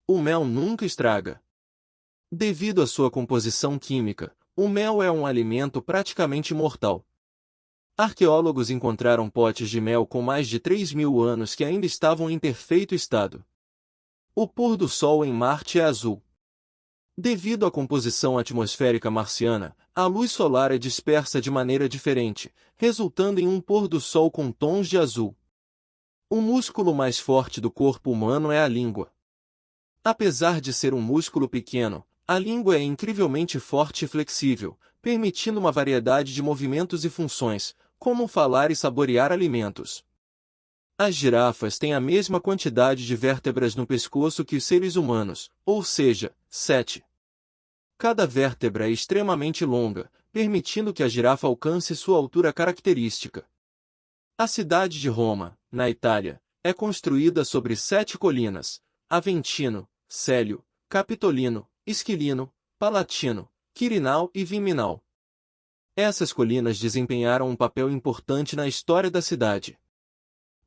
O mel nunca estraga. Devido à sua composição química, o mel é um alimento praticamente imortal. Arqueólogos encontraram potes de mel com mais de 3.000 anos que ainda estavam em perfeito estado. O pôr do sol em Marte é azul. Devido à composição atmosférica marciana, a luz solar é dispersa de maneira diferente, resultando em um pôr do sol com tons de azul. O músculo mais forte do corpo humano é a língua. Apesar de ser um músculo pequeno, a língua é incrivelmente forte e flexível, permitindo uma variedade de movimentos e funções, como falar e saborear alimentos. As girafas têm a mesma quantidade de vértebras no pescoço que os seres humanos, ou seja, 7. Cada vértebra é extremamente longa, permitindo que a girafa alcance sua altura característica. A cidade de Roma, na Itália, é construída sobre 7 colinas: Aventino, Célio, Capitolino, Esquilino, Palatino, Quirinal e Viminal. Essas colinas desempenharam um papel importante na história da cidade.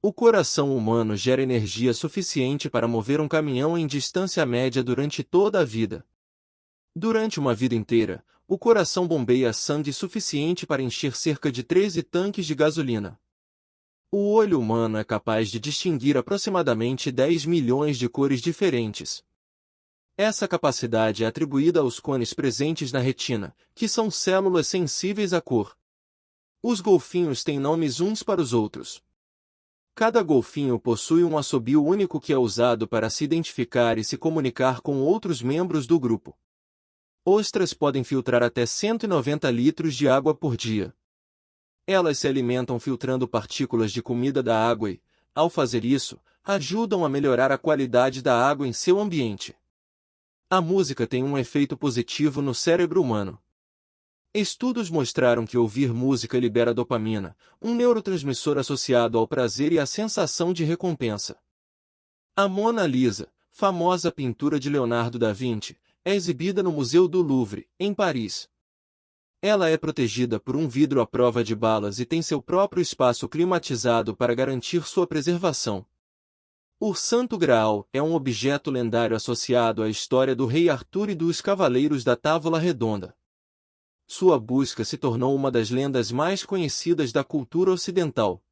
O coração humano gera energia suficiente para mover um caminhão em distância média durante toda a vida. Durante uma vida inteira, o coração bombeia sangue suficiente para encher cerca de 13 tanques de gasolina. O olho humano é capaz de distinguir aproximadamente 10 milhões de cores diferentes. Essa capacidade é atribuída aos cones presentes na retina, que são células sensíveis à cor. Os golfinhos têm nomes uns para os outros. Cada golfinho possui um assobio único que é usado para se identificar e se comunicar com outros membros do grupo. Ostras podem filtrar até 190 litros de água por dia. Elas se alimentam filtrando partículas de comida da água e, ao fazer isso, ajudam a melhorar a qualidade da água em seu ambiente. A música tem um efeito positivo no cérebro humano. Estudos mostraram que ouvir música libera dopamina, um neurotransmissor associado ao prazer e à sensação de recompensa. A Mona Lisa, famosa pintura de Leonardo da Vinci, é exibida no Museu do Louvre, em Paris. Ela é protegida por um vidro à prova de balas e tem seu próprio espaço climatizado para garantir sua preservação. O Santo Graal é um objeto lendário associado à história do rei Arthur e dos Cavaleiros da Távola Redonda. Sua busca se tornou uma das lendas mais conhecidas da cultura ocidental.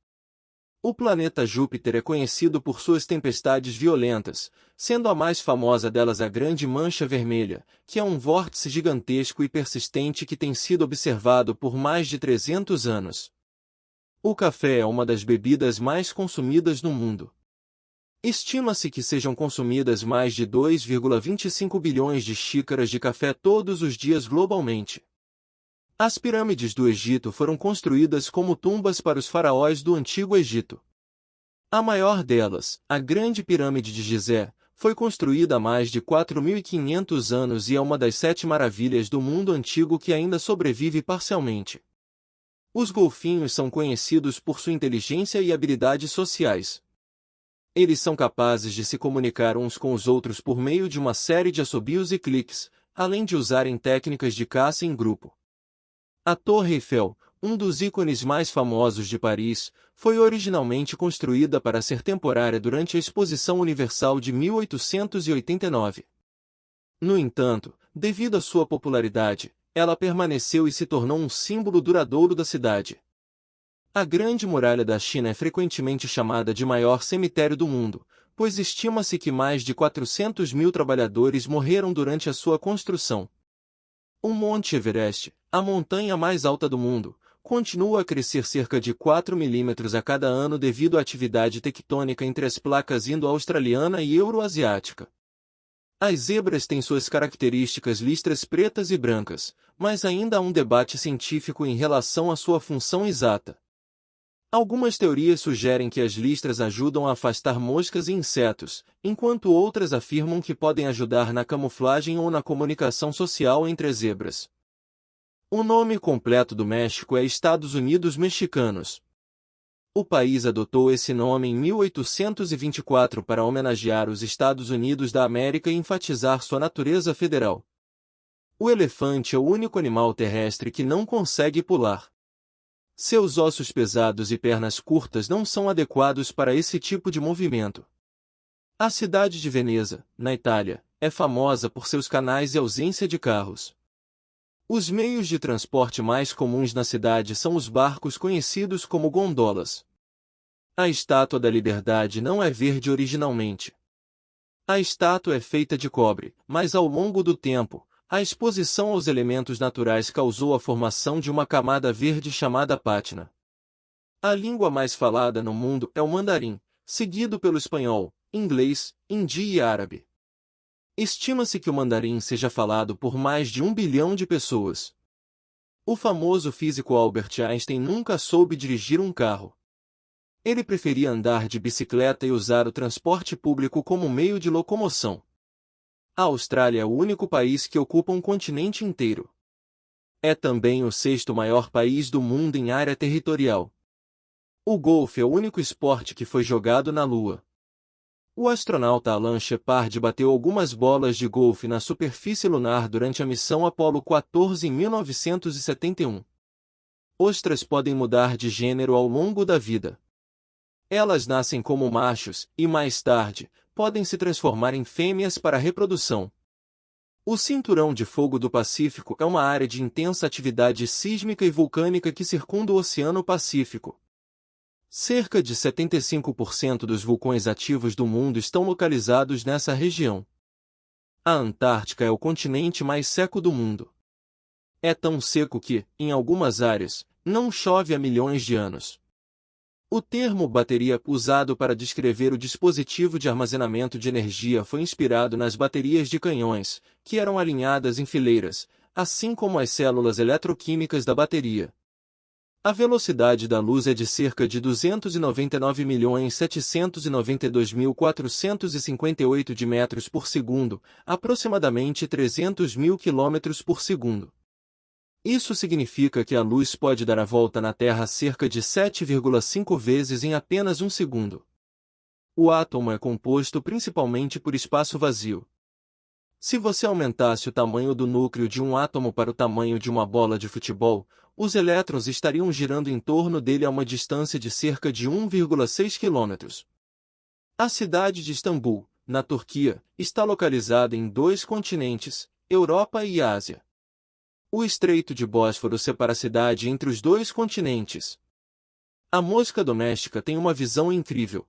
O planeta Júpiter é conhecido por suas tempestades violentas, sendo a mais famosa delas a Grande Mancha Vermelha, que é um vórtice gigantesco e persistente que tem sido observado por mais de 300 anos. O café é uma das bebidas mais consumidas no mundo. Estima-se que sejam consumidas mais de 2,25 bilhões de xícaras de café todos os dias globalmente. As pirâmides do Egito foram construídas como tumbas para os faraós do Antigo Egito. A maior delas, a Grande Pirâmide de Gizé, foi construída há mais de 4.500 anos e é uma das 7 maravilhas do mundo antigo que ainda sobrevive parcialmente. Os golfinhos são conhecidos por sua inteligência e habilidades sociais. Eles são capazes de se comunicar uns com os outros por meio de uma série de assobios e cliques, além de usarem técnicas de caça em grupo. A Torre Eiffel, um dos ícones mais famosos de Paris, foi originalmente construída para ser temporária durante a Exposição Universal de 1889. No entanto, devido à sua popularidade, ela permaneceu e se tornou um símbolo duradouro da cidade. A Grande Muralha da China é frequentemente chamada de maior cemitério do mundo, pois estima-se que mais de 400.000 trabalhadores morreram durante a sua construção. O Monte Everest, a montanha mais alta do mundo, continua a crescer cerca de 4 milímetros a cada ano devido à atividade tectônica entre as placas indo-australiana e euroasiática. As zebras têm suas características listras pretas e brancas, mas ainda há um debate científico em relação à sua função exata. Algumas teorias sugerem que as listras ajudam a afastar moscas e insetos, enquanto outras afirmam que podem ajudar na camuflagem ou na comunicação social entre as zebras. O nome completo do México é Estados Unidos Mexicanos. O país adotou esse nome em 1824 para homenagear os Estados Unidos da América e enfatizar sua natureza federal. O elefante é o único animal terrestre que não consegue pular. Seus ossos pesados e pernas curtas não são adequados para esse tipo de movimento. A cidade de Veneza, na Itália, é famosa por seus canais e ausência de carros. Os meios de transporte mais comuns na cidade são os barcos conhecidos como gondolas. A Estátua da Liberdade não é verde originalmente. A estátua é feita de cobre, mas ao longo do tempo, a exposição aos elementos naturais causou a formação de uma camada verde chamada pátina. A língua mais falada no mundo é o mandarim, seguido pelo espanhol, inglês, hindi e árabe. Estima-se que o mandarim seja falado por mais de 1 bilhão de pessoas. O famoso físico Albert Einstein nunca soube dirigir um carro. Ele preferia andar de bicicleta e usar o transporte público como meio de locomoção. A Austrália é o único país que ocupa um continente inteiro. É também o sexto maior país do mundo em área territorial. O golfe é o único esporte que foi jogado na Lua. O astronauta Alan Shepard bateu algumas bolas de golfe na superfície lunar durante a missão Apollo 14 em 1971. Ostras podem mudar de gênero ao longo da vida. Elas nascem como machos e, mais tarde, podem se transformar em fêmeas para a reprodução. O Cinturão de Fogo do Pacífico é uma área de intensa atividade sísmica e vulcânica que circunda o Oceano Pacífico. Cerca de 75% dos vulcões ativos do mundo estão localizados nessa região. A Antártica é o continente mais seco do mundo. É tão seco que, em algumas áreas, não chove há milhões de anos. O termo bateria usado para descrever o dispositivo de armazenamento de energia foi inspirado nas baterias de canhões, que eram alinhadas em fileiras, assim como as células eletroquímicas da bateria. A velocidade da luz é de cerca de 299.792.458 de metros por segundo, aproximadamente 300.000 km por segundo. Isso significa que a luz pode dar a volta na Terra cerca de 7,5 vezes em apenas um segundo. O átomo é composto principalmente por espaço vazio. Se você aumentasse o tamanho do núcleo de um átomo para o tamanho de uma bola de futebol, os elétrons estariam girando em torno dele a uma distância de cerca de 1,6 km. A cidade de Istambul, na Turquia, está localizada em 2 continentes, Europa e Ásia. O Estreito de Bósforo separa a cidade entre os 2 continentes. A mosca doméstica tem uma visão incrível.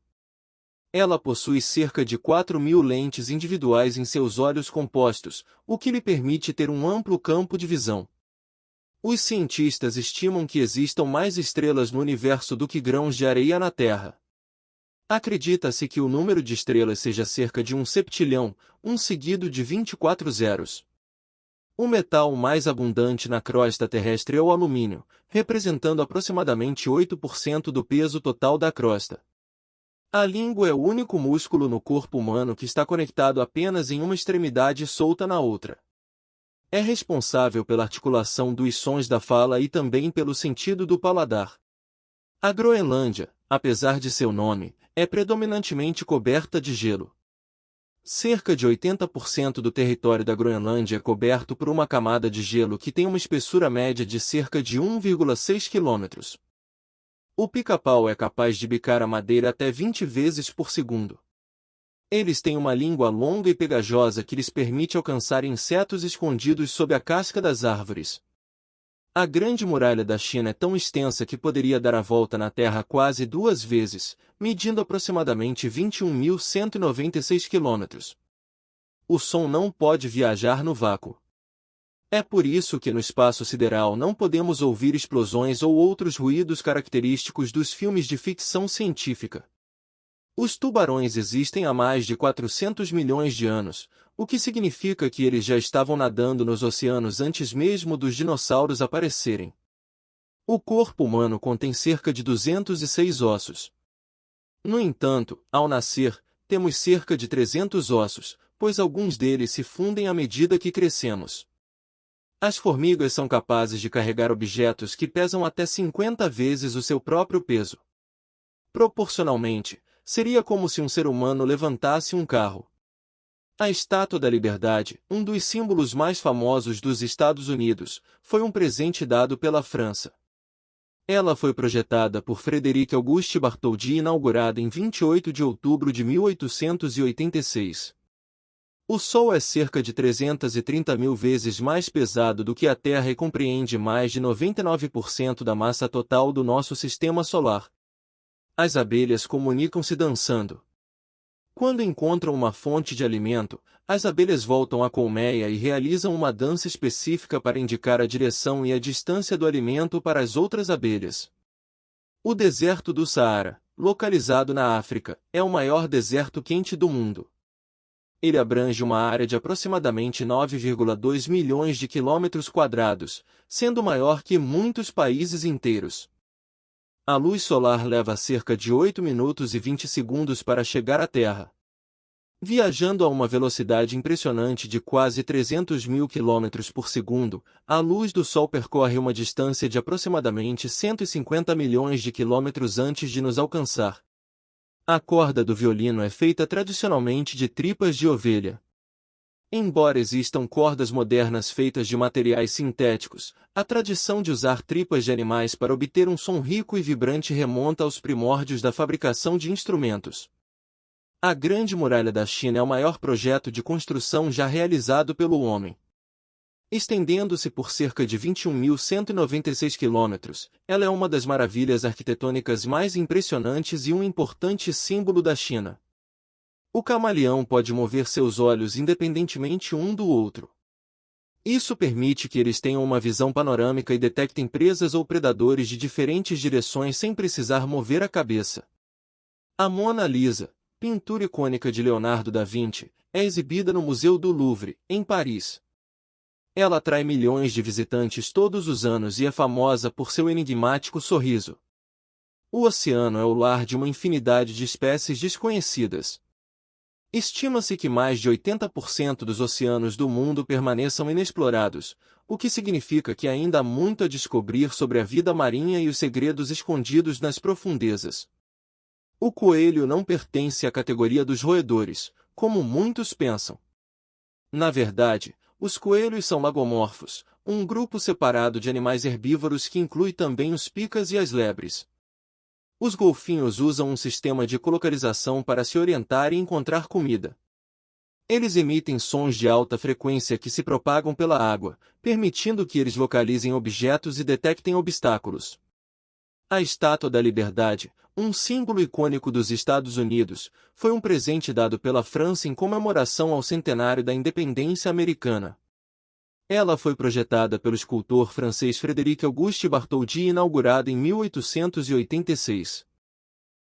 Ela possui cerca de 4.000 lentes individuais em seus olhos compostos, o que lhe permite ter um amplo campo de visão. Os cientistas estimam que existam mais estrelas no universo do que grãos de areia na Terra. Acredita-se que o número de estrelas seja cerca de 1 septilhão, um seguido de 24 zeros. O metal mais abundante na crosta terrestre é o alumínio, representando aproximadamente 8% do peso total da crosta. A língua é o único músculo no corpo humano que está conectado apenas em uma extremidade solta na outra. É responsável pela articulação dos sons da fala e também pelo sentido do paladar. A Groenlândia, apesar de seu nome, é predominantemente coberta de gelo. Cerca de 80% do território da Groenlândia é coberto por uma camada de gelo que tem uma espessura média de cerca de 1,6 km. O pica-pau é capaz de bicar a madeira até 20 vezes por segundo. Eles têm uma língua longa e pegajosa que lhes permite alcançar insetos escondidos sob a casca das árvores. A Grande Muralha da China é tão extensa que poderia dar a volta na Terra quase 2 vezes, medindo aproximadamente 21.196 km. O som não pode viajar no vácuo. É por isso que no espaço sideral não podemos ouvir explosões ou outros ruídos característicos dos filmes de ficção científica. Os tubarões existem há mais de 400 milhões de anos, o que significa que eles já estavam nadando nos oceanos antes mesmo dos dinossauros aparecerem. O corpo humano contém cerca de 206 ossos. No entanto, ao nascer, temos cerca de 300 ossos, pois alguns deles se fundem à medida que crescemos. As formigas são capazes de carregar objetos que pesam até 50 vezes o seu próprio peso. Proporcionalmente, seria como se um ser humano levantasse um carro. A Estátua da Liberdade, um dos símbolos mais famosos dos Estados Unidos, foi um presente dado pela França. Ela foi projetada por Frederic Auguste Bartholdi e inaugurada em 28 de outubro de 1886. O Sol é cerca de 330 mil vezes mais pesado do que a Terra e compreende mais de 99% da massa total do nosso sistema solar. As abelhas comunicam-se dançando. Quando encontram uma fonte de alimento, as abelhas voltam à colmeia e realizam uma dança específica para indicar a direção e a distância do alimento para as outras abelhas. O deserto do Saara, localizado na África, é o maior deserto quente do mundo. Ele abrange uma área de aproximadamente 9,2 milhões de quilômetros quadrados, sendo maior que muitos países inteiros. A luz solar leva cerca de 8 minutos e 20 segundos para chegar à Terra. Viajando a uma velocidade impressionante de quase 300 mil km por segundo, a luz do Sol percorre uma distância de aproximadamente 150 milhões de quilômetros antes de nos alcançar. A corda do violino é feita tradicionalmente de tripas de ovelha. Embora existam cordas modernas feitas de materiais sintéticos, a tradição de usar tripas de animais para obter um som rico e vibrante remonta aos primórdios da fabricação de instrumentos. A Grande Muralha da China é o maior projeto de construção já realizado pelo homem. Estendendo-se por cerca de 21.196 quilômetros, ela é uma das maravilhas arquitetônicas mais impressionantes e um importante símbolo da China. O camaleão pode mover seus olhos independentemente um do outro. Isso permite que eles tenham uma visão panorâmica e detectem presas ou predadores de diferentes direções sem precisar mover a cabeça. A Mona Lisa, pintura icônica de Leonardo da Vinci, é exibida no Museu do Louvre, em Paris. Ela atrai milhões de visitantes todos os anos e é famosa por seu enigmático sorriso. O oceano é o lar de uma infinidade de espécies desconhecidas. Estima-se que mais de 80% dos oceanos do mundo permaneçam inexplorados, o que significa que ainda há muito a descobrir sobre a vida marinha e os segredos escondidos nas profundezas. O coelho não pertence à categoria dos roedores, como muitos pensam. Na verdade, os coelhos são lagomorfos, um grupo separado de animais herbívoros que inclui também os picas e as lebres. Os golfinhos usam um sistema de colocalização para se orientar e encontrar comida. Eles emitem sons de alta frequência que se propagam pela água, permitindo que eles localizem objetos e detectem obstáculos. A Estátua da Liberdade, um símbolo icônico dos Estados Unidos, foi um presente dado pela França em comemoração ao centenário da independência americana. Ela foi projetada pelo escultor francês Frédéric Auguste Bartholdi e inaugurada em 1886.